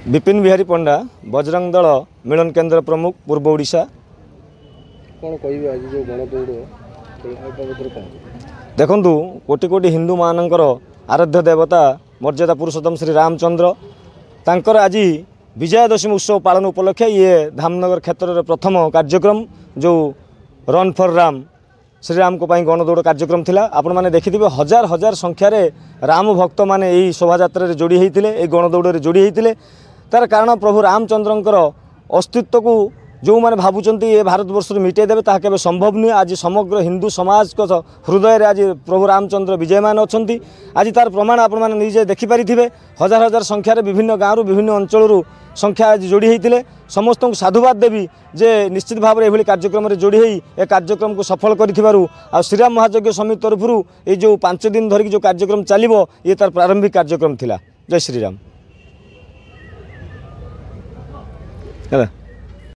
विपिन बिहारी पंडा बजरंग दल मिलन केन्द्र प्रमुख पूर्व ओडिशा। कौन कह आज जो गणदौड़ देखु कोटि कोटि हिंदू मानकर आराध्य देवता मर्यादा पुरुषोत्तम श्री रामचंद्र तांकर आज विजयादशमी उत्सव पालन उपलक्षे ये धामनगर क्षेत्र प्रथम कार्यक्रम जो रन फॉर राम श्रीराम को गणदौड़ कार्यक्रम थिला। आपण माने देखिथिबे हजार हजार संख्यार राम भक्त माने यही शोभा जोड़ी होते गणदौड़ जोड़ी होते। तार कारण प्रभु रामचंद्रंकर अस्तित्व को जो मैंने भावुंट ये भारतवर्ष मिटे देवे ताहा केबे संभव नुहे। आज समग्र हिंदू समाज को हृदय आज प्रभु रामचंद्र विजयमान अच्छा। आज तार प्रमाण आपण माने निजे देखिपारे हजार हजार संख्यार विभिन्न गाँव विभिन्न अंचल संख्या आज जोड़ी होते। समस्त को साधुवाद देवी जे निश्चित भाव में यह कार्यक्रम जोड़ी ए कार्यक्रम को सफल करूँ। श्रीराम महायज्ञ समिति तरफ ये जो 5 दिन धरिक जो कार्यक्रम चलो ये तार प्रारंभिक कार्यक्रम थिला। जय श्रीराम।